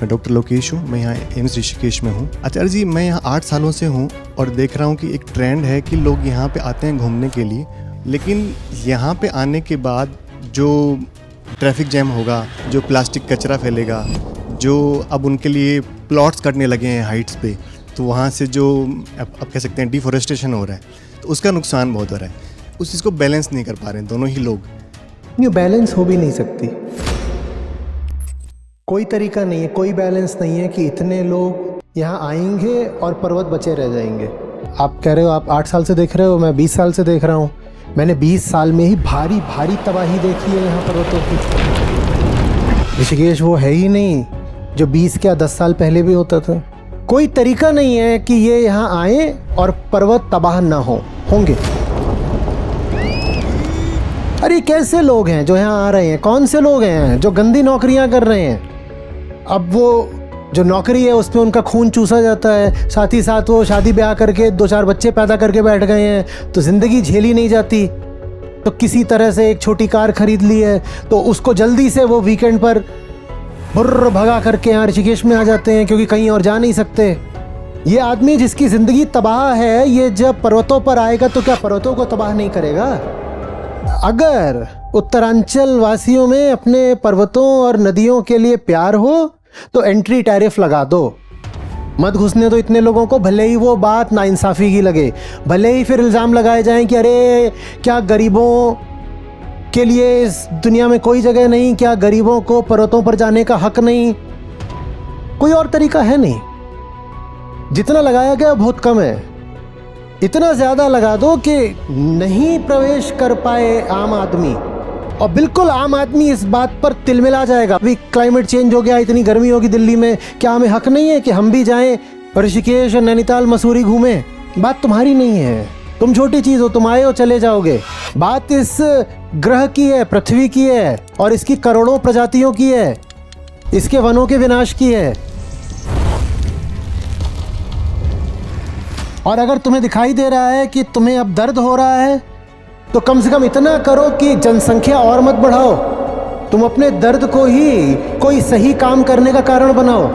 मैं डॉक्टर लोकेश हूँ, मैं यहाँ एम्स ऋषिकेश में हूँ। आचार्य जी, मैं यहाँ 8 सालों से हूँ और देख रहा हूँ कि एक ट्रेंड है कि लोग यहाँ पे आते हैं घूमने के लिए, लेकिन यहाँ पे आने के बाद जो ट्रैफिक जैम होगा, जो प्लास्टिक कचरा फैलेगा, जो अब उनके लिए प्लॉट्स कटने लगे हैं हाइट्स पे, तो वहाँ से जो अब कह सकते हैं डिफॉरेस्टेशन हो रहा है, तो उसका नुकसान बहुत हो रहा है। उस चीज़ को बैलेंस नहीं कर पा रहे हैं दोनों ही लोग। ये बैलेंस हो भी नहीं सकती, कोई तरीका नहीं है, कोई बैलेंस नहीं है कि इतने लोग यहाँ आएंगे और पर्वत बचे रह जाएंगे। आप कह रहे हो आप 8 साल से देख रहे हो, मैं 20 साल से देख रहा हूँ। मैंने 20 साल में ही भारी भारी तबाही देखी है यहाँ पर्वतों की। ऋषिकेश वो है ही नहीं जो 20 या 10 साल पहले भी होता था। कोई तरीका नहीं है कि ये यहाँ आए और पर्वत तबाह ना होंगे। अरे कैसे लोग हैं जो यहाँ आ रहे हैं? कौन से लोग हैं जो गंदी नौकरियाँ कर रहे हैं? अब वो जो नौकरी है उसमें उनका खून चूसा जाता है, साथ ही साथ वो शादी ब्याह करके 2-4 बच्चे पैदा करके बैठ गए हैं, तो ज़िंदगी झेली नहीं जाती। तो किसी तरह से एक छोटी कार खरीद ली है तो उसको जल्दी से वो वीकेंड पर बुर्र भगा करके यहाँ ऋषिकेश में आ जाते हैं, क्योंकि कहीं और जा नहीं सकते। ये आदमी जिसकी ज़िंदगी तबाह है, ये जब पर्वतों पर आएगा तो क्या पर्वतों को तबाह नहीं करेगा? अगर उत्तरांचल वासियों में अपने पर्वतों और नदियों के लिए प्यार हो तो एंट्री टैरिफ लगा दो, मत घुसने दो इतने लोगों को, भले ही वो बात नाइंसाफ़ी की लगे, भले ही फिर इल्ज़ाम लगाए जाएं कि अरे क्या गरीबों के लिए इस दुनिया में कोई जगह नहीं, क्या गरीबों को पर्वतों पर जाने का हक नहीं। कोई और तरीका है नहीं, जितना लगाया गया बहुत कम है। इतना ज़्यादा लगा दो कि नहीं प्रवेश कर पाए आम आदमी, और बिल्कुल आम आदमी इस बात पर तिलमिला जाएगा। अभी क्लाइमेट चेंज हो गया, इतनी गर्मी होगी दिल्ली में, क्या हमें हक नहीं है कि हम भी जाएं ऋषिकेश, नैनीताल, मसूरी घूमें? बात तुम्हारी नहीं है, तुम छोटी चीज़ हो, तुम आए हो चले जाओगे। बात इस ग्रह की है, पृथ्वी की है, और इसकी करोड़ों प्रजातियों की है, इसके वनों के विनाश की है। और अगर तुम्हें दिखाई दे रहा है कि तुम्हें अब दर्द हो रहा है, तो कम से कम इतना करो कि जनसंख्या और मत बढ़ाओ, तुम अपने दर्द को ही कोई सही काम करने का कारण बनाओ।